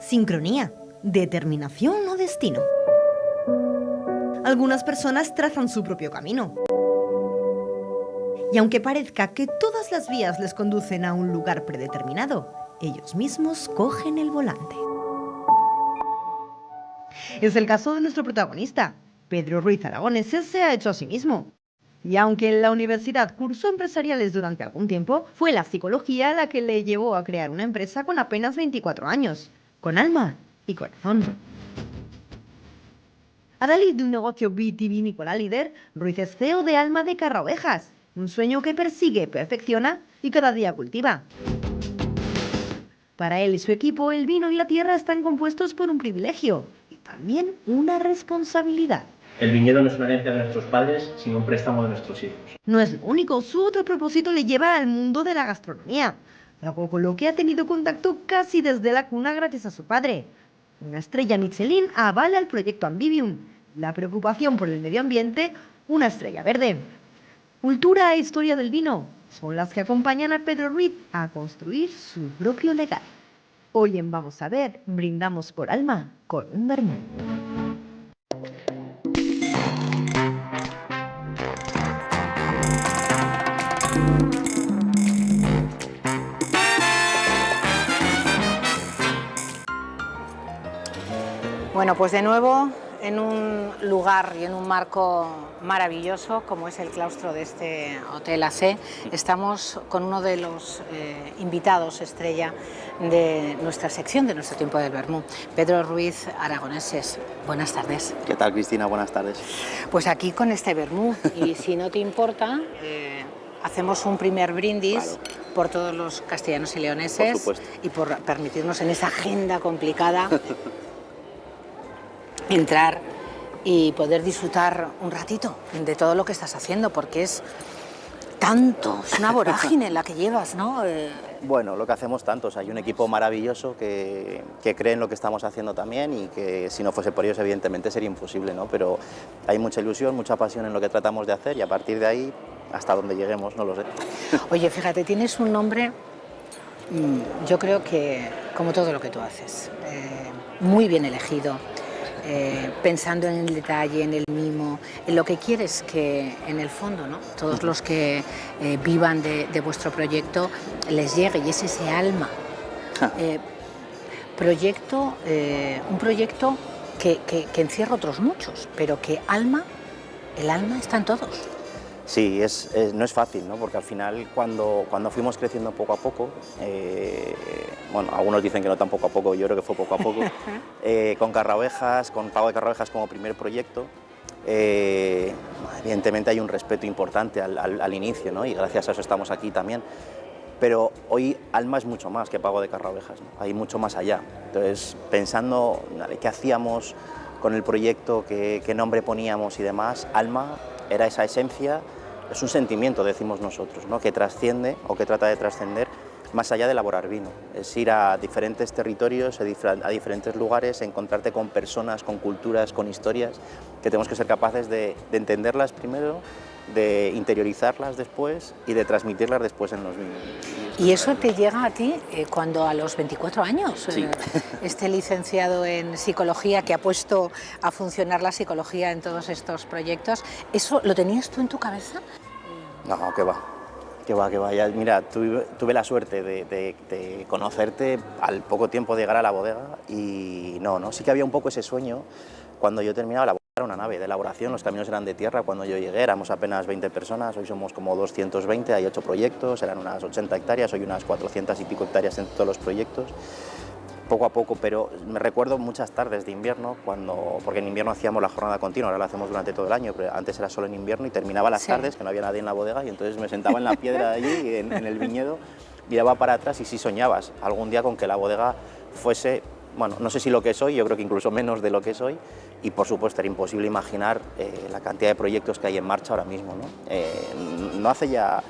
Sincronía, determinación o destino. Algunas personas trazan su propio camino. Y aunque parezca que todas las vías les conducen a un lugar predeterminado, ellos mismos cogen el volante. Es el caso de nuestro protagonista. Pedro Ruiz Aragonés se ha hecho a sí mismo. Y aunque en la universidad cursó empresariales durante algún tiempo, fue la psicología la que le llevó a crear una empresa con apenas 24 años, con alma y corazón. Adalid de un negocio vitivinícola líder, Ruiz es CEO de Alma de Carraovejas, un sueño que persigue, perfecciona y cada día cultiva. Para él y su equipo, el vino y la tierra están compuestos por un privilegio y también una responsabilidad. El viñedo no es una herencia de nuestros padres, sino un préstamo de nuestros hijos. No es lo único, su otro propósito le lleva al mundo de la gastronomía, algo con lo que ha tenido contacto casi desde la cuna gracias a su padre. Una estrella Michelin avala el proyecto Ambivium, la preocupación por el medio ambiente, una estrella verde. Cultura e historia del vino son las que acompañan a Pedro Ruiz a construir su propio legado. Hoy en Vamos a Ver, brindamos por Alma con un vermú. Bueno, pues de nuevo en un lugar y en un marco maravilloso como es el claustro de este Hotel AC, estamos con uno de los invitados estrella de nuestra sección, de nuestro tiempo del vermú, Pedro Ruiz Aragoneses. Buenas tardes. ¿Qué tal, Cristina? Buenas tardes. Pues aquí con este vermú, y si no te importa, hacemos un primer brindis. Claro. Por todos los castellanos y leoneses. Por supuesto. Y por permitirnos en esa agenda complicada entrar y poder disfrutar un ratito de todo lo que estás haciendo, porque es tanto, es una vorágine la que llevas, ¿no? Bueno, lo que hacemos tantos, hay un equipo maravilloso que cree en lo que estamos haciendo también y que si no fuese por ellos evidentemente sería imposible, ¿no? Pero hay mucha ilusión, mucha pasión en lo que tratamos de hacer y a partir de ahí, hasta donde lleguemos, no lo sé. Oye, fíjate, tienes un nombre, yo creo que como todo lo que tú haces, muy bien elegido. Pensando en el detalle, en el mimo, en lo que quieres que en el fondo, ¿no? Todos los que vivan de vuestro proyecto les llegue, y es ese alma. Un proyecto que encierra otros muchos, pero que el alma está en todos. Sí, no es fácil, ¿no? Porque al final cuando fuimos creciendo poco a poco, bueno, algunos dicen que no tan poco a poco, yo creo que fue poco a poco, con Carraovejas, con Pago de Carraovejas como primer proyecto, evidentemente hay un respeto importante al inicio, ¿no? Y gracias a eso estamos aquí también. Pero hoy Alma es mucho más que Pago de Carraovejas, ¿no? Hay mucho más allá. Entonces, pensando qué hacíamos con el proyecto, qué nombre poníamos y demás, Alma era esa esencia. Es un sentimiento, decimos nosotros, ¿no? Que trasciende o que trata de trascender más allá de elaborar vino. Es ir a diferentes territorios, a diferentes lugares, encontrarte con personas, con culturas, con historias, que tenemos que ser capaces de entenderlas primero, de interiorizarlas después y de transmitirlas después en los vinos. ¿Y eso te llega a ti cuando a los 24 años, sí. Este licenciado en psicología que ha puesto a funcionar la psicología en todos estos proyectos, ¿eso lo tenías tú en tu cabeza? No, que va. Ya, mira, tuve la suerte de conocerte al poco tiempo de llegar a la bodega y no, sí que había un poco ese sueño cuando yo terminaba la bodega. Era una nave de elaboración, los caminos eran de tierra, cuando yo llegué éramos apenas 20 personas, hoy somos como 220, hay 8 proyectos, eran unas 80 hectáreas, hoy unas 400 y pico hectáreas en todos los proyectos. Poco a poco, pero me recuerdo muchas tardes de invierno, porque en invierno hacíamos la jornada continua, ahora la hacemos durante todo el año, pero antes era solo en invierno y terminaba las tardes, que no había nadie en la bodega, y entonces me sentaba en la piedra de allí, en el viñedo, miraba para atrás y sí soñabas algún día con que la bodega fuese, bueno, no sé si lo que soy, yo creo que incluso menos de lo que soy, y por supuesto era imposible imaginar la cantidad de proyectos que hay en marcha ahora mismo, ¿no? No hace ya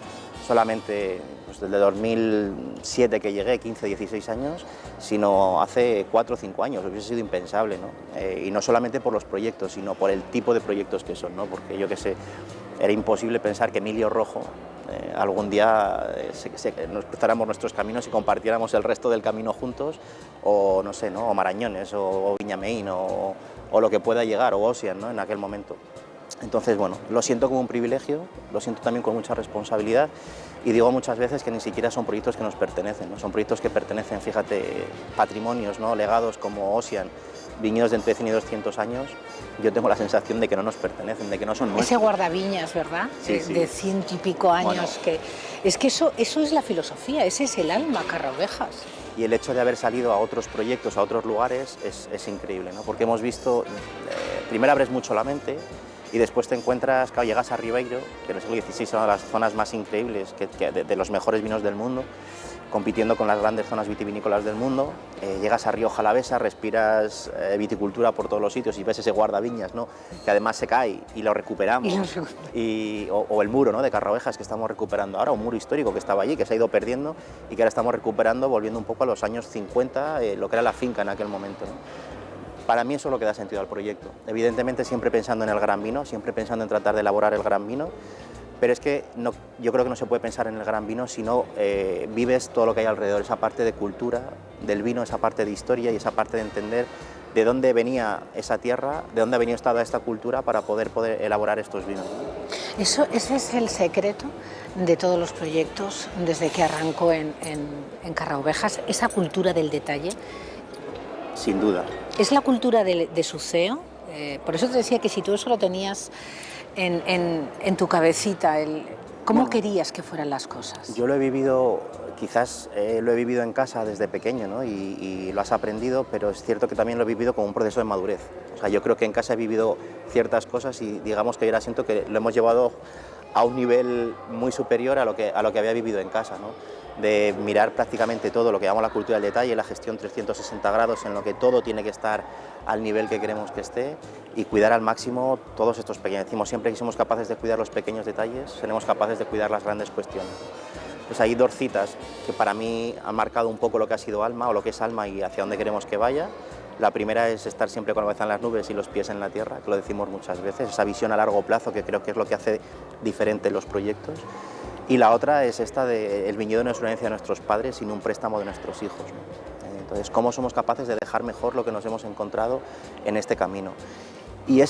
solamente pues, desde 2007 que llegué, 15, 16 años, sino hace 4 o 5 años, hubiese sido impensable, ¿no? Y no solamente por los proyectos, sino por el tipo de proyectos que son, ¿no? Porque yo que sé, era imposible pensar que Emilio Rojo algún día nos cruzáramos nuestros caminos y compartiéramos el resto del camino juntos, o no sé, ¿no? O Marañones, o Viñameín, o lo que pueda llegar, o Ossian, ¿no? En aquel momento. Entonces, bueno, lo siento como un privilegio, lo siento también con mucha responsabilidad, y digo muchas veces que ni siquiera son proyectos que nos pertenecen, ¿no? Son proyectos que pertenecen, fíjate, patrimonios, ¿no? Legados como Ossian, viñedos de entre 100 y 200 años, yo tengo la sensación de que no nos pertenecen, de que no son nuestros. Ese guardaviñas, ¿verdad? Sí, sí. De 100 y pico años. Bueno, es que eso es la filosofía, ese es el alma, Carraovejas. Y el hecho de haber salido a otros proyectos, a otros lugares, es increíble, ¿no? Porque hemos visto, primero abres mucho la mente, y después te encuentras, claro, llegas a Ribeiro, que en el siglo XVI es una de las zonas más increíbles, de los mejores vinos del mundo, compitiendo con las grandes zonas vitivinícolas del mundo. Llegas a Rioja Alavesa, respiras viticultura por todos los sitios y ves ese guardaviñas, ¿no? Que además se cae y lo recuperamos. O el muro, ¿no? De Carraovejas que estamos recuperando ahora, un muro histórico que estaba allí, que se ha ido perdiendo y que ahora estamos recuperando, volviendo un poco a los años 50, lo que era la finca en aquel momento, ¿no? Para mí eso es lo que da sentido al proyecto. Evidentemente siempre pensando en el gran vino, siempre pensando en tratar de elaborar el gran vino, pero es que yo creo que no se puede pensar en el gran vino si no vives todo lo que hay alrededor, esa parte de cultura del vino, esa parte de historia y esa parte de entender de dónde venía esa tierra, de dónde ha venido toda esta cultura para poder elaborar estos vinos. Ese es el secreto de todos los proyectos desde que arrancó en Carraovejas, esa cultura del detalle. Sin duda. Es la cultura de su CEO, por eso te decía que si tú eso lo tenías en tu cabecita, ¿cómo querías que fueran las cosas? Yo lo he vivido, quizás lo he vivido en casa desde pequeño, ¿no? Y lo has aprendido, pero es cierto que también lo he vivido como un proceso de madurez. O sea, yo creo que en casa he vivido ciertas cosas y digamos que yo ahora siento que lo hemos llevado a un nivel muy superior a lo que había vivido en casa, ¿no? De mirar prácticamente todo lo que llamamos la cultura del detalle, la gestión 360 grados, en lo que todo tiene que estar al nivel que queremos que esté y cuidar al máximo todos estos pequeños. Decimos siempre que somos capaces de cuidar los pequeños detalles, seremos capaces de cuidar las grandes cuestiones. Pues hay dos citas que para mí han marcado un poco lo que ha sido Alma o lo que es Alma y hacia dónde queremos que vaya. La primera es estar siempre con la cabeza en las nubes y los pies en la tierra, que lo decimos muchas veces, esa visión a largo plazo que creo que es lo que hace diferente los proyectos. Y la otra es esta de el viñedo no es una herencia de nuestros padres, sino un préstamo de nuestros hijos, ¿no? Entonces, ¿cómo somos capaces de dejar mejor lo que nos hemos encontrado en este camino? Y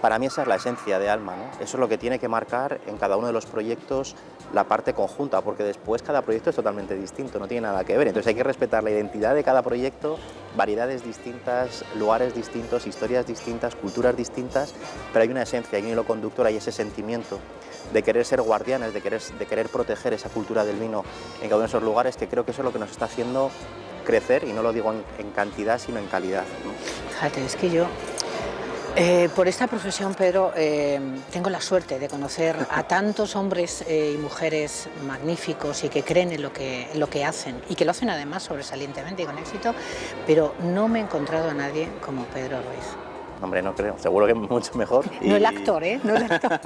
para mí esa es la esencia de Alma, ¿no? Eso es lo que tiene que marcar en cada uno de los proyectos la parte conjunta, porque después cada proyecto es totalmente distinto, no tiene nada que ver. Entonces hay que respetar la identidad de cada proyecto, variedades distintas, lugares distintos, historias distintas, culturas distintas, pero hay una esencia, hay un hilo conductor, hay ese sentimiento de querer ser guardianes, de querer proteger esa cultura del vino en cada uno de esos lugares, que creo que eso es lo que nos está haciendo crecer, y no lo digo en cantidad, sino en calidad, ¿no? Fíjate, es que yo, por esta profesión, Pedro, tengo la suerte de conocer a tantos hombres y mujeres magníficos y que creen en lo que hacen, y que lo hacen además sobresalientemente y con éxito, pero no me he encontrado a nadie como Pedro Ruiz. Hombre, no creo, seguro que mucho mejor. No el actor, ¿eh? No el actor.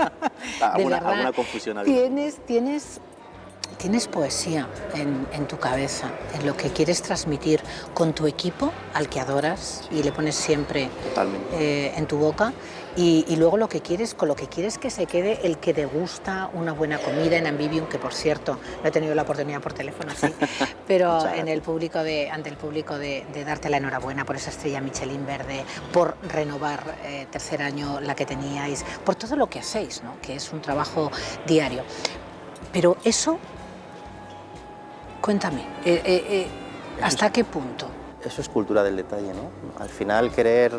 alguna confusión ha habido. Tienes poesía en tu cabeza, en lo que quieres transmitir con tu equipo, al que adoras y le pones siempre en tu boca, y luego con lo que quieres que se quede el que degusta una buena comida en Ambivium, que por cierto, no he tenido la oportunidad por teléfono así, pero ante el público de darte la enhorabuena por esa estrella Michelin verde, por renovar tercer año la que teníais, por todo lo que hacéis, ¿no? Que es un trabajo diario. Pero eso, cuéntame, ¿hasta qué punto? Eso es cultura del detalle, ¿no? Al final querer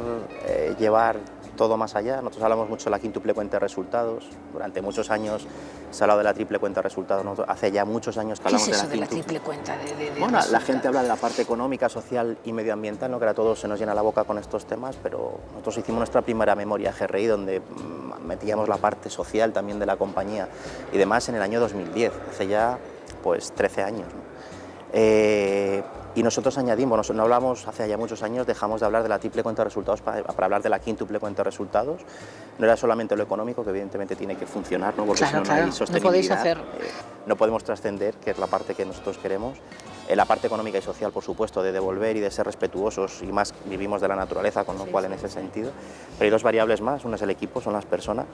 llevar todo más allá. Nosotros hablamos mucho de la quíntuple cuenta de resultados. Durante muchos años se ha hablado de la triple cuenta de resultados. Hace ya muchos años que hablamos de la quíntuple. triple cuenta de bueno, resultados. La gente habla de la parte económica, social y medioambiental, ¿no? Que a todos se nos llena la boca con estos temas, pero nosotros hicimos nuestra primera memoria GRI, donde metíamos la parte social también de la compañía y demás en el año 2010, hace ya pues 13 años, ¿no? Y nosotros añadimos, no hablamos hace ya muchos años, dejamos de hablar de la triple cuenta de resultados para hablar de la quíntuple cuenta de resultados. No era solamente lo económico, que evidentemente tiene que funcionar, ¿no? Porque claro, si no, no hay sostenibilidad. No podéis hacer... no podemos trascender, que es la parte que nosotros queremos. La parte económica y social, por supuesto, de devolver y de ser respetuosos, y más vivimos de la naturaleza, con lo cual en ese sentido. Pero hay dos variables más, una es el equipo, son las personas.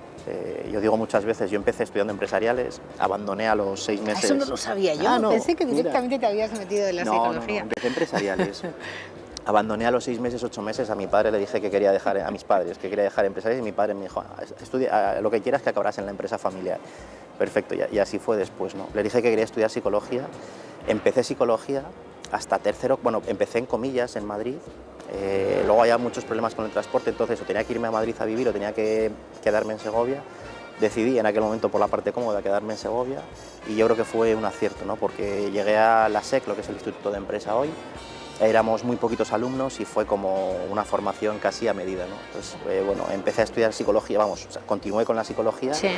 Yo digo muchas veces, yo empecé estudiando empresariales, abandoné a los 6 meses... Eso no lo sabía yo, no, pensé que mira. directamente te habías metido en la psicología. No, empecé empresariales. Abandoné a los 6 meses, 8 meses, a mi padre le dije que quería dejar, a mis padres, que quería dejar empresariales, y mi padre me dijo, estudia lo que quieras, que acabarás en la empresa familiar. Perfecto, y así fue después, ¿no? Le dije que quería estudiar psicología, empecé psicología hasta tercero, bueno, empecé en comillas en Madrid, luego había muchos problemas con el transporte, entonces o tenía que irme a Madrid a vivir o tenía que quedarme en Segovia. Decidí en aquel momento, por la parte cómoda, quedarme en Segovia, y yo creo que fue un acierto, ¿no? Porque llegué a la SEC, lo que es el Instituto de Empresa hoy. Éramos muy poquitos alumnos y fue como una formación casi a medida, ¿no? Entonces, bueno, empecé a estudiar psicología, vamos, o sea, continué con la psicología, Sí.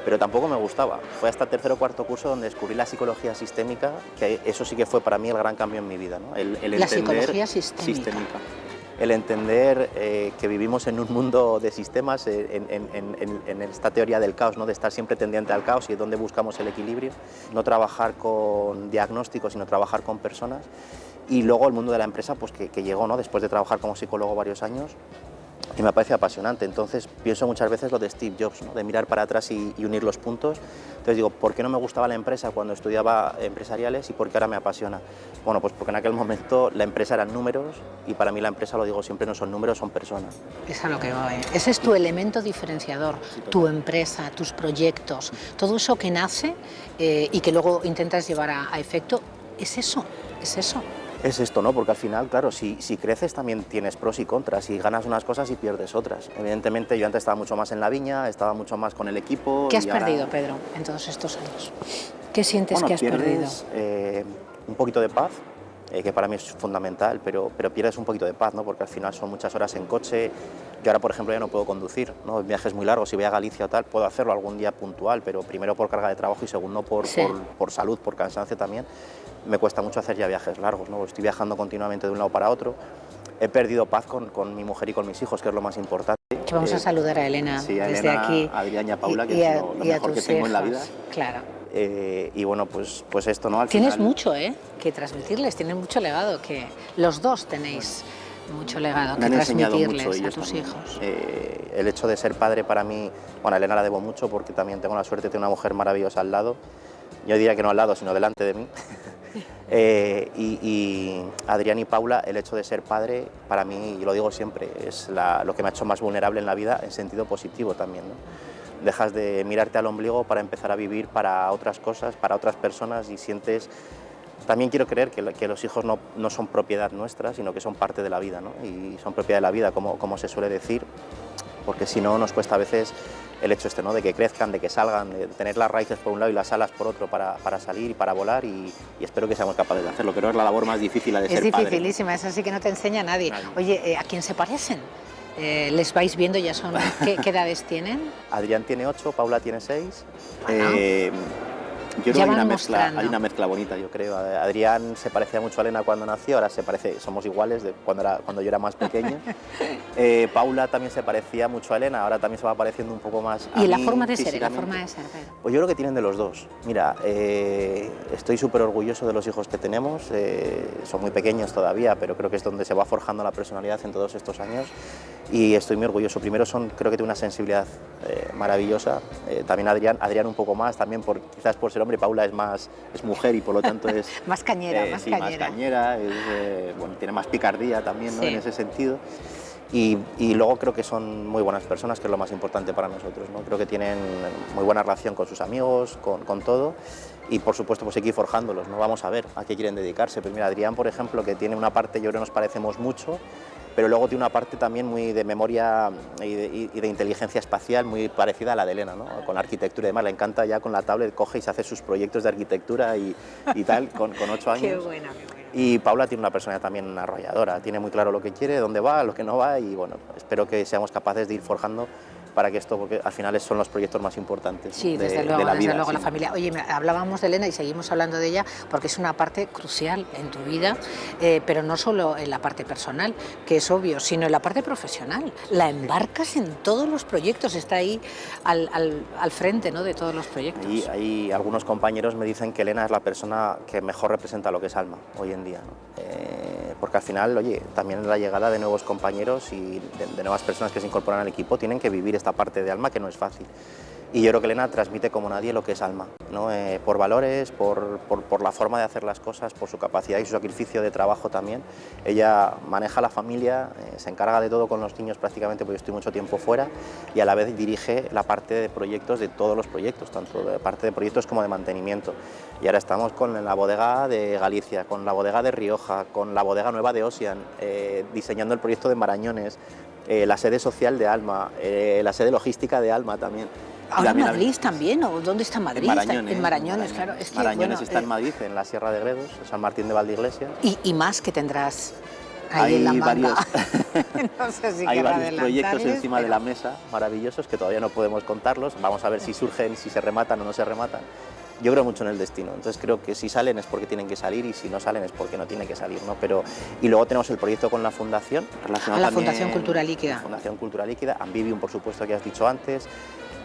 pero tampoco me gustaba. Fue hasta tercero o cuarto curso donde descubrí la psicología sistémica, que eso sí que fue para mí el gran cambio en mi vida, ¿no? El La psicología sistémica. El entender que vivimos en un mundo de sistemas, en esta teoría del caos, ¿no? De estar siempre tendiente al caos y donde buscamos el equilibrio, no trabajar con diagnósticos, sino trabajar con personas. Y luego el mundo de la empresa, pues que llegó, ¿no? Después de trabajar como psicólogo varios años, y me parece apasionante. Entonces pienso muchas veces lo de Steve Jobs, ¿no? De mirar para atrás y unir los puntos. Entonces digo, ¿por qué no me gustaba la empresa cuando estudiaba empresariales y por qué ahora me apasiona? Bueno, pues porque en aquel momento la empresa eran números, y para mí la empresa, lo digo siempre, no son números, son personas. Es a lo que voy. Ese es tu elemento diferenciador, tu empresa, tus proyectos, todo eso que nace y que luego intentas llevar a efecto, es eso, es eso. Es esto, ¿no? Porque al final, claro, si creces también tienes pros y contras, y ganas unas cosas y pierdes otras. Evidentemente yo antes estaba mucho más en la viña, estaba mucho más con el equipo. ¿Qué has ahora... perdido, Pedro, en todos estos años? ¿Qué sientes Bueno, que has perdido? Un poquito de paz, que para mí es fundamental, pero pierdes un poquito de paz, ¿no? Porque al final son muchas horas en coche. Yo ahora, por ejemplo, ya no puedo conducir, ¿no? Viajes muy largos, si voy a Galicia o tal, puedo hacerlo algún día puntual, pero primero por carga de trabajo y segundo por salud, por cansancio también. Me cuesta mucho hacer ya viajes largos, ¿no? Estoy viajando continuamente de un lado para otro. He perdido paz con mi mujer y con mis hijos, que es lo más importante. Que vamos a saludar a Elena sí, a desde Elena, aquí. A Adrián y a Paula, que es lo mejor que tengo en la vida. Claro. Y bueno, pues esto, ¿no? Al Tienes final... mucho, que transmitirles, tienen mucho legado, que los dos tenéis mucho legado Me que han enseñado transmitirles mucho a ellos tus también. hijos. El hecho de ser padre para mí, bueno, a Elena la debo mucho porque también tengo la suerte de tener una mujer maravillosa al lado. Yo diría que no al lado, sino delante de mí. Y Adrián y Paula, el hecho de ser padre, para mí, y lo digo siempre, es lo que me ha hecho más vulnerable en la vida, en sentido positivo también, ¿no? Dejas de mirarte al ombligo para empezar a vivir para otras cosas, para otras personas, y sientes... También quiero creer que los hijos no son propiedad nuestra, sino que son parte de la vida, ¿no? Y son propiedad de la vida, como se suele decir, porque si no nos cuesta a veces el hecho este, ¿no? De que crezcan, de que salgan, de tener las raíces por un lado y las alas por otro para salir y para volar, y espero que seamos capaces de hacerlo. Creo que es la labor más difícil, la de ser padre. Es dificilísima, esa sí que no te enseña nadie. Oye, ¿a quién se parecen? ¿Les vais viendo? Ya son ¿qué edades tienen? Adrián tiene 8, Paula tiene 6. Bueno. Yo creo que hay una mezcla bonita, yo creo. Adrián se parecía mucho a Elena cuando nació, ahora somos iguales de cuando yo era más pequeño. Paula también se parecía mucho a Elena, ahora también se va pareciendo un poco más a mí. ¿Y la forma de ser, Pedro? Pues yo creo que tienen de los dos. Mira, estoy súper orgulloso de los hijos que tenemos, son muy pequeños todavía, pero creo que es donde se va forjando la personalidad en todos estos años, y estoy muy orgulloso. Primero creo que tiene una sensibilidad maravillosa, también Adrián un poco más, también quizás por ser hombre. Paula es mujer y por lo tanto es... más cañera, más cañera, bueno, tiene más picardía también, ¿no? Sí. En ese sentido. Y luego creo que son muy buenas personas, que es lo más importante para nosotros, ¿no? Creo que tienen muy buena relación con sus amigos, con todo, y por supuesto pues hay que ir forjándolos, ¿no? Vamos a ver a qué quieren dedicarse. Pero mira, Adrián, por ejemplo, que tiene una parte, yo creo que nos parecemos mucho, pero luego tiene una parte también muy de memoria y de inteligencia espacial muy parecida a la de Elena, ¿no? Con la arquitectura y demás. Le encanta, ya con la tablet coge y se hace sus proyectos de arquitectura y tal, con 8 años. Qué buena, qué buena. Y Paula tiene una personalidad también arrolladora, tiene muy claro lo que quiere, dónde va, lo que no va, y bueno, espero que seamos capaces de ir forjando para que esto, porque al final son los proyectos más importantes Sí, de, desde luego, de la vida. la Sí. familia. Oye, hablábamos de Elena y seguimos hablando de ella porque es una parte crucial en tu vida, pero no solo en la parte personal, que es obvio, sino en la parte profesional. La embarcas en todos los proyectos, está ahí al frente, ¿no?, de todos los proyectos. Y hay algunos compañeros me dicen que Elena es la persona que mejor representa lo que es Alma hoy en día, ¿no? Porque al final, oye, también la llegada de nuevos compañeros y de nuevas personas que se incorporan al equipo tienen que vivir esta parte de Alma que no es fácil. Y yo creo que Elena transmite como nadie lo que es Alma, ¿no? Por valores, por la forma de hacer las cosas, por su capacidad y su sacrificio de trabajo también. Ella maneja la familia, se encarga de todo con los niños prácticamente, porque yo estoy mucho tiempo fuera, y a la vez dirige la parte de proyectos de todos los proyectos, tanto de parte de proyectos como de mantenimiento. Y ahora estamos con la bodega de Galicia, con la bodega de Rioja, con la bodega nueva de Ocean, diseñando el proyecto de Marañones, la sede social de Alma, la sede logística de Alma también. ¿Ahora en Madrid también? ¿O dónde está Madrid? En Marañones, claro. Es que, Marañones bueno, está en Madrid, en la Sierra de Gredos, San Martín de Valdeiglesias. Y más que tendrás ahí Hay en la manga. varios, No sé si hay querrá varios proyectos adelantarles, encima de pero- la mesa maravillosos que todavía no podemos contarlos. Vamos a ver si surgen, si se rematan o no se rematan. Yo creo mucho en el destino, entonces creo que si salen es porque tienen que salir y si no salen es porque no tienen que salir, ¿no? Y luego tenemos el proyecto con la Fundación, relacionado La también- Fundación Cultura Líquida. La Fundación Cultura Líquida, Ambivium, por supuesto, que has dicho antes.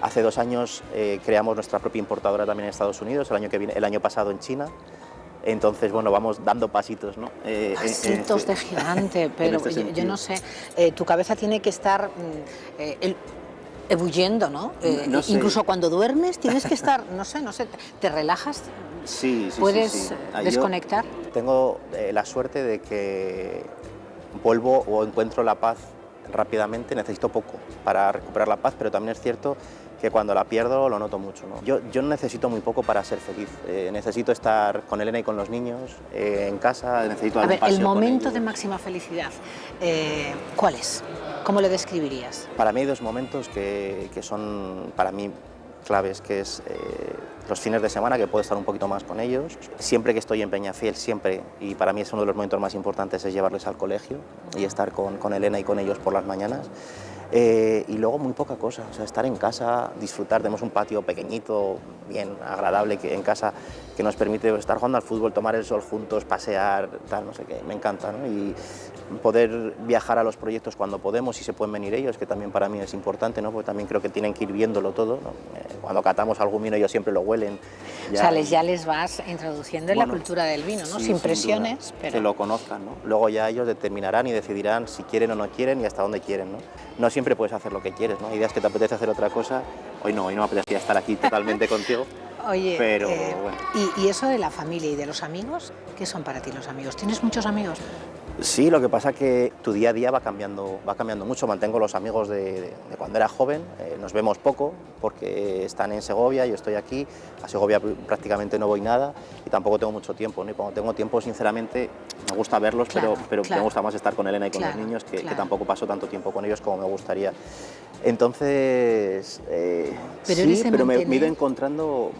Hace 2 años creamos nuestra propia importadora también en Estados Unidos, el año pasado en China. Entonces, bueno, vamos dando pasitos, ¿no? Pasitos de gigante, pero este yo sentido. no sé, tu cabeza tiene que estar ebulliendo, ¿no? No sé. Incluso cuando duermes tienes que estar, no sé, te relajas, Sí, sí, puedes sí, sí. Yo desconectar. tengo la suerte de que vuelvo o encuentro la paz rápidamente, necesito poco para recuperar la paz, pero también es cierto que cuando la pierdo lo noto mucho, ¿no? Yo necesito muy poco para ser feliz, necesito estar con Elena y con los niños, en casa, necesito A dar un ver, el paseo con momento ellos. de máxima felicidad, ¿cuál es? ¿Cómo le describirías? Para mí hay 2 momentos que son para mí claves, que es los fines de semana, que puedo estar un poquito más con ellos. Siempre que estoy en Peñafiel, siempre, y para mí es uno de los momentos más importantes, es llevarles al colegio y estar con Elena y con ellos por las mañanas. Y luego muy poca cosa, o sea, estar en casa, disfrutar, tenemos un patio pequeñito, bien agradable en casa, que nos permite estar jugando al fútbol, tomar el sol juntos, pasear, tal, no sé qué, me encanta, ¿no? Y poder viajar a los proyectos cuando podemos y se pueden venir ellos, que también para mí es importante, ¿no? Porque también creo que tienen que ir viéndolo todo, ¿no? Cuando catamos algún vino ellos siempre lo huelen. O sea, ya les vas introduciendo en la Bueno, cultura del vino, ¿no? sí, Sin duda, presiones, pero... que lo conozcan, ¿no? Luego ya ellos determinarán y decidirán si quieren o no quieren y hasta dónde quieren, ¿no? No siempre puedes hacer lo que quieres, ¿no? Hay días que te apetece hacer otra cosa. Hoy no me apetecía estar aquí totalmente contigo. Oye, pero bueno. ¿y eso de la familia y de los amigos? ¿Qué son para ti los amigos? ¿Tienes muchos amigos? Sí, lo que pasa es que tu día a día va cambiando mucho. Mantengo los amigos de cuando era joven, nos vemos poco porque están en Segovia, yo estoy aquí, a Segovia prácticamente no voy nada y tampoco tengo mucho tiempo, ¿no? Y cuando tengo tiempo, sinceramente, me gusta verlos, Claro, pero claro. me gusta más estar con Elena y con Claro, los niños, que claro. tampoco paso tanto tiempo con ellos como me gustaría. Entonces, Pero eres de me he mantener- ido encontrando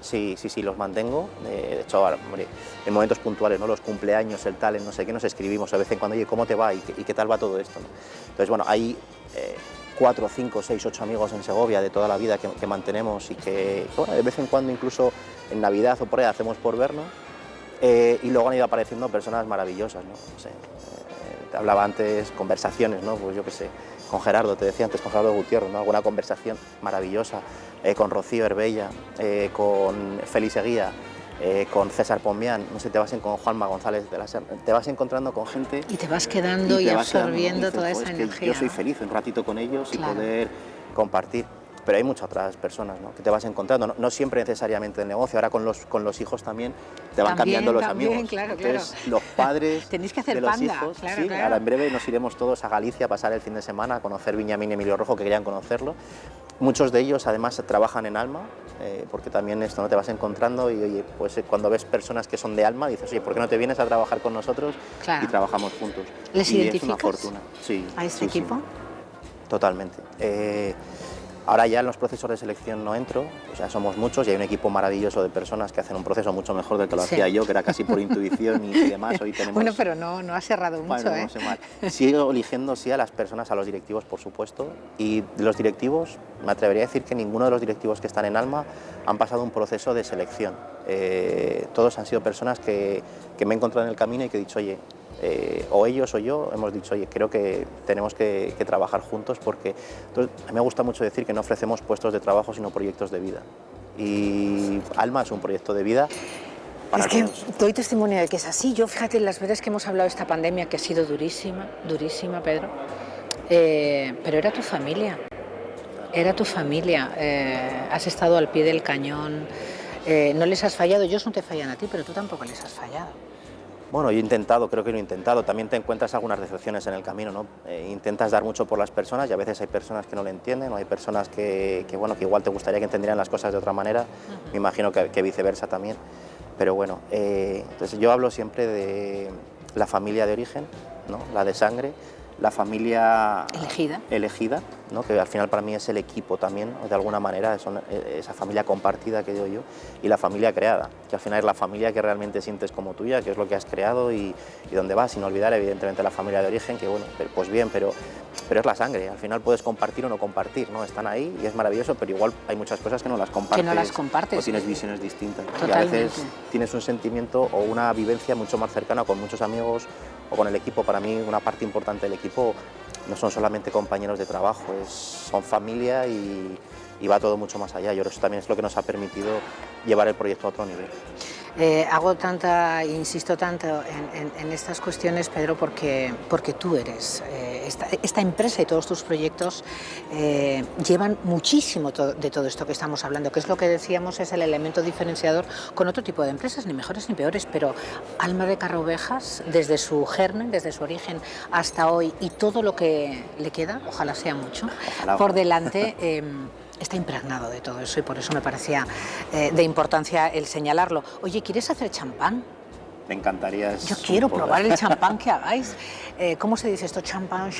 sí, los mantengo. De hecho, ahora, hombre, en momentos puntuales, ¿no? Los cumpleaños, el tal, el no sé qué, nos escribimos a veces en cuando, oye, ¿cómo te va y qué tal va todo esto, ¿no? Entonces, bueno, hay 4, 5, 6, 8 amigos en Segovia de toda la vida que mantenemos y que, bueno, de vez en cuando, incluso en Navidad o por ahí, hacemos por vernos. Y luego han ido apareciendo personas maravillosas, ¿no? No sé, te hablaba antes, conversaciones, ¿no? Pues yo qué sé, con Gerardo, te decía antes, con Gerardo Gutiérrez, ¿no? Alguna conversación maravillosa, con Rocío Herbella, con Félix Eguía, con César Pombián, no sé, con Juanma González de la Serna, te vas encontrando con gente... Y te vas quedando y te vas quedando, absorbiendo dices, toda "Jo, esa es que energía. yo soy ¿no? feliz un ratito con ellos Claro. y poder compartir. Pero hay muchas otras personas, ¿no? Que te vas encontrando, no siempre necesariamente el negocio, ahora con los hijos también te van cambiando los También, amigos. claro, Entonces, claro. los padres Tenéis que hacer de los panda, hijos, claro, sí, claro. ahora en breve nos iremos todos a Galicia a pasar el fin de semana a conocer Viñamín y Emilio Rojo, que querían conocerlo. Muchos de ellos además trabajan en Alma, porque también esto no te vas encontrando y oye, pues cuando ves personas que son de Alma dices, oye, ¿por qué no te vienes a trabajar con nosotros Claro. y trabajamos juntos? ¿Les y identificas es una fortuna. Sí, a este sí, sí. equipo? Totalmente. Ahora ya en los procesos de selección no entro, o sea, somos muchos y hay un equipo maravilloso de personas que hacen un proceso mucho mejor del que lo hacía yo, que era casi por intuición y demás. Hoy tenemos... Bueno, pero no has errado mucho, bueno, no sé mal. Sigo eligiendo sí a las personas, a los directivos, por supuesto, y de los directivos, me atrevería a decir que ninguno de los directivos que están en Alma han pasado un proceso de selección. Todos han sido personas que me he encontrado en el camino y que he dicho, oye, o ellos o yo hemos dicho, oye, creo que tenemos que trabajar juntos porque entonces, a mí me gusta mucho decir que no ofrecemos puestos de trabajo sino proyectos de vida y Alma es un proyecto de vida para todos. Es que doy testimonio de que es así. Yo, fíjate, las veces que hemos hablado de esta pandemia que ha sido durísima, durísima, Pedro, pero era tu familia, has estado al pie del cañón, no les has fallado, ellos no te fallan a ti, pero tú tampoco les has fallado. Bueno, yo he intentado, creo que lo he intentado. También te encuentras algunas decepciones en el camino, ¿no? Intentas dar mucho por las personas y a veces hay personas que no lo entienden o hay personas bueno, que igual te gustaría que entendieran las cosas de otra manera. Me imagino que viceversa también. Pero bueno, entonces yo hablo siempre de la familia de origen, ¿no? La de sangre, la familia elegida, ¿no? Que al final para mí es el equipo también, de alguna manera, esa familia compartida que digo yo, y la familia creada, que al final es la familia que realmente sientes como tuya, que es lo que has creado y donde vas, sin olvidar evidentemente la familia de origen, que bueno, pues bien, pero es la sangre, al final puedes compartir o no compartir, ¿no? Están ahí y es maravilloso, pero igual hay muchas cosas que no las compartes, o tienes visiones distintas. Totalmente. Y a veces tienes un sentimiento o una vivencia mucho más cercana con muchos amigos o con el equipo. Para mí una parte importante del equipo no son solamente compañeros de trabajo, son familia y va todo mucho más allá. Yo creo que eso también es lo que nos ha permitido llevar el proyecto a otro nivel. Insisto tanto en estas cuestiones, Pedro, porque tú eres, esta empresa y todos tus proyectos llevan muchísimo de todo esto que estamos hablando, que es lo que decíamos, es el elemento diferenciador con otro tipo de empresas, ni mejores ni peores, pero Alma de Carraovejas, desde su germen, desde su origen hasta hoy y todo lo que le queda, ojalá sea mucho, por delante, está impregnado de todo eso y por eso me parecía de importancia el señalarlo. Oye, ¿quieres hacer champán? Me encantaría. Yo quiero probar el champán que hagáis. ¿Cómo se dice esto? Champán,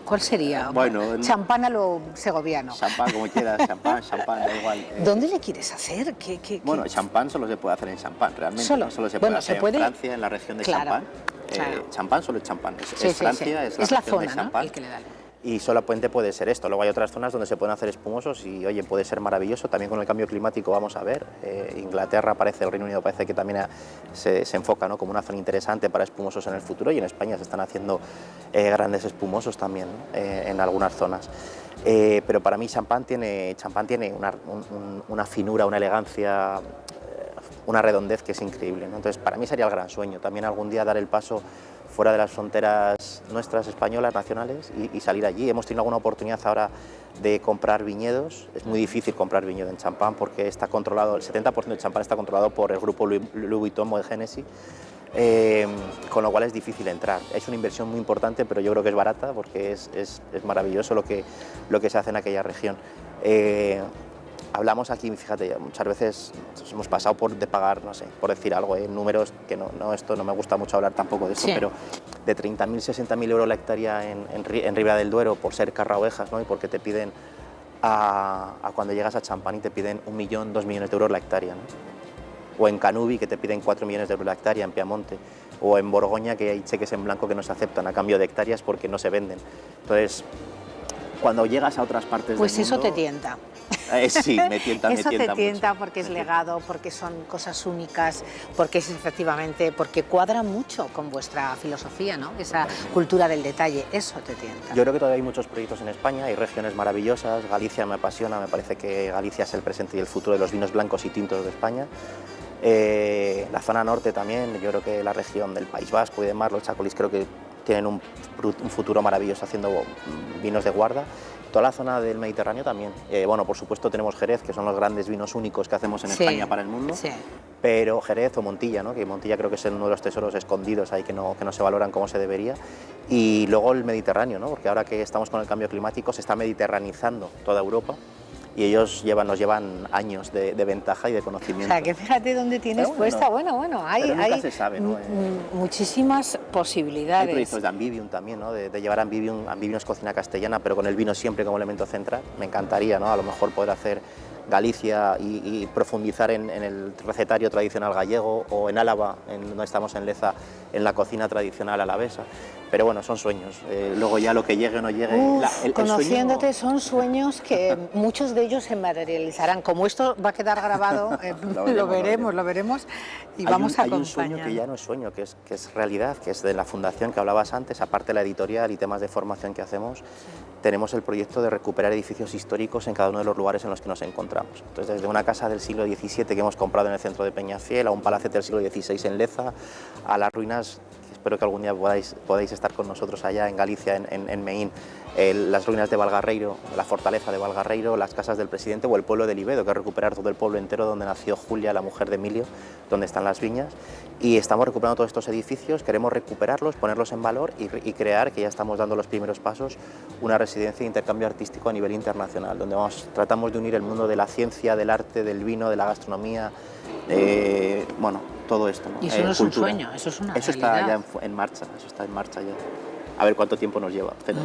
¿cuál sería? Bueno, champán a lo segoviano. Champán, como quieras, champán, da igual. ¿Dónde le quieres hacer? Bueno, champán solo se puede hacer en champán, realmente. ¿Solo? ¿No? Solo se puede hacer en Francia, en la región de Champán. Claro. Champán solo es champán. Es Francia, sí. es la zona, de Champán. ¿no? El que le da. Y solamente puede ser esto. Luego hay otras zonas donde se pueden hacer espumosos y, oye, puede ser maravilloso. También con el cambio climático vamos a ver. Inglaterra parece, el Reino Unido parece que también se enfoca, ¿no? como una zona interesante para espumosos en el futuro y en España se están haciendo grandes espumosos también, ¿no? En algunas zonas. Pero para mí champán tiene una finura, una elegancia, una redondez que es increíble, ¿no? Entonces para mí sería el gran sueño. También algún día dar el paso fuera de las fronteras nuestras españolas, nacionales, y salir allí. Hemos tenido alguna oportunidad ahora de comprar viñedos. Es muy difícil comprar viñedo en champán porque está controlado, el 70% del champán está controlado por el grupo Louis Vuitton Moet Hennessy, con lo cual es difícil entrar. Es una inversión muy importante, pero yo creo que es barata porque es maravilloso lo que se hace en aquella región. Hablamos aquí, fíjate, muchas veces hemos pasado de pagar, no sé, por decir algo, números que esto no me gusta mucho hablar tampoco de esto, sí. Pero de 30.000, 60.000 euros la hectárea en Ribera del Duero por ser Carraovejas, ¿no? Y porque te piden, a cuando llegas a Champán y te piden 1 millón, 2 millones de euros la hectárea, ¿no? O en Canubi, que te piden 4 millones de euros la hectárea en Piamonte, o en Borgoña, que hay cheques en blanco que no se aceptan a cambio de hectáreas porque no se venden. Entonces, cuando llegas a otras partes pues del mundo... Pues eso te tienta. Sí, me tienta Eso te tienta mucho. porque es legado, porque son cosas únicas, porque es efectivamente, porque cuadra mucho con vuestra filosofía, ¿no? Esa cultura del detalle, eso te tienta. Yo creo que todavía hay muchos proyectos en España, hay regiones maravillosas, Galicia me apasiona, me parece que Galicia es el presente y el futuro de los vinos blancos y tintos de España. La zona norte también, yo creo que la región del País Vasco y demás, los chacolís creo que tienen un futuro maravilloso haciendo vinos de guarda. Toda la zona del Mediterráneo también. Bueno, por supuesto tenemos Jerez, que son los grandes vinos únicos que hacemos en España para el mundo, pero Jerez o Montilla, ¿no? Que Montilla creo que es uno de los tesoros escondidos ahí que no se valoran como se debería. Y luego el Mediterráneo, ¿no? Porque ahora que estamos con el cambio climático se está mediterranizando toda Europa y ellos nos llevan años de ventaja y de conocimiento. O sea, que fíjate dónde tienes Pero puesta, bueno, hay, pero nunca hay se sabe, ¿no? muchísimas Hay posibilidades. proyectos de Ambivium también, ¿no? De llevar Ambivium es cocina castellana, pero con el vino siempre como elemento central. Me encantaría, ¿no? A lo mejor poder hacer Galicia y profundizar en el recetario tradicional gallego, o en Álava, donde estamos en Leza, en la cocina tradicional alavesa. Pero bueno, son sueños. Luego ya lo que llegue o no llegue... el Conociéndote, sueño... son sueños que muchos de ellos se materializarán. Como esto va a quedar grabado, lo veremos y vamos a acompañar. Hay un sueño que ya no es sueño, que es realidad, que es de la fundación que hablabas antes, aparte de la editorial y temas de formación que hacemos. Sí. Tenemos el proyecto de recuperar edificios históricos en cada uno de los lugares en los que nos encontramos. Entonces, desde una casa del siglo XVII que hemos comprado en el centro de Peñafiel, a un palacete del siglo XVI en Leza, a las ruinas, que espero que algún día podáis estar con nosotros allá en Galicia, en Meín, las ruinas de Valgarreiro, la fortaleza de Valgarreiro, las casas del presidente, o el pueblo de Libedo, que es recuperar todo el pueblo entero donde nació Julia, la mujer de Emilio, donde están las viñas. Y estamos recuperando todos estos edificios, queremos recuperarlos, ponerlos en valor y crear, que ya estamos dando los primeros pasos, una residencia de intercambio artístico a nivel internacional, donde tratamos de unir el mundo de la ciencia, del arte, del vino, de la gastronomía, bueno, todo esto, ¿no? Y eso no es un sueño, eso es una Eso realidad. está ya en marcha, eso está en marcha ya. A ver cuánto tiempo nos lleva. Pero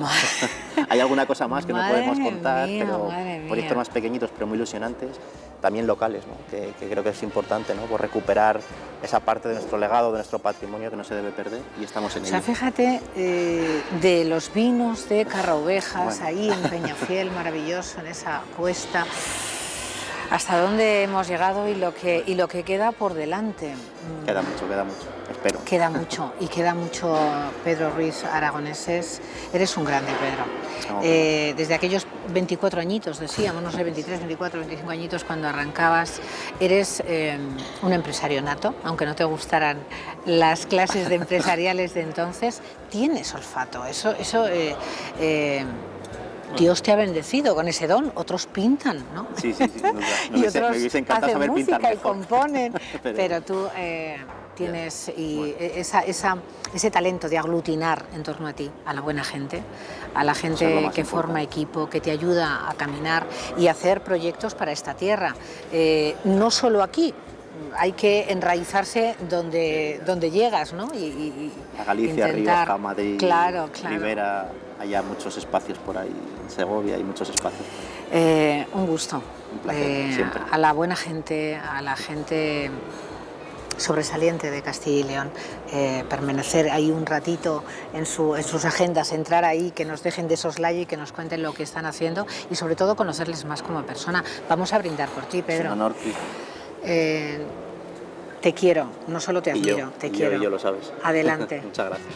hay alguna cosa más que no podemos contar, pero proyectos más pequeñitos pero muy ilusionantes, también locales, ¿no? que creo que es importante, ¿no? Por recuperar esa parte de nuestro legado, de nuestro patrimonio que no se debe perder, y estamos en ello. O sea, fíjate, de los vinos de Carraovejas, ahí en Peñafiel, maravilloso, en esa cuesta, hasta dónde hemos llegado y lo que queda por delante. Queda mucho, espero. Queda mucho, Pedro Ruiz Aragoneses. Eres un grande, Pedro. Desde aquellos 24 añitos, decíamos, no sé, 23, 24, 25 añitos, cuando arrancabas, eres un empresario nato, aunque no te gustaran las clases de empresariales de entonces, tienes olfato. Dios te ha bendecido con ese don, otros pintan, ¿no? Sí, sin duda. Y otros me hubiese encantado hacen saber pintar música y mejor. componen, pero tú tienes ese talento de aglutinar en torno a ti, a la buena gente, a la gente que forma equipo, que te ayuda a caminar y a hacer proyectos para esta tierra. No solo aquí, hay que enraizarse donde llegas, ¿no? A Galicia, intentar... Rioja, Madrid, claro. Rivera, hay muchos espacios por ahí, en Segovia hay muchos espacios. Un gusto. Un placer, siempre. A la buena gente, a la gente sobresaliente de Castilla y León, permanecer ahí un ratito en sus agendas, entrar ahí, que nos dejen de soslayo y que nos cuenten lo que están haciendo y sobre todo conocerles más como persona. Vamos a brindar por ti, Pedro. Es un honor. Te quiero, no solo te admiro, te quiero. Y yo lo sabes. Adelante. Muchas gracias.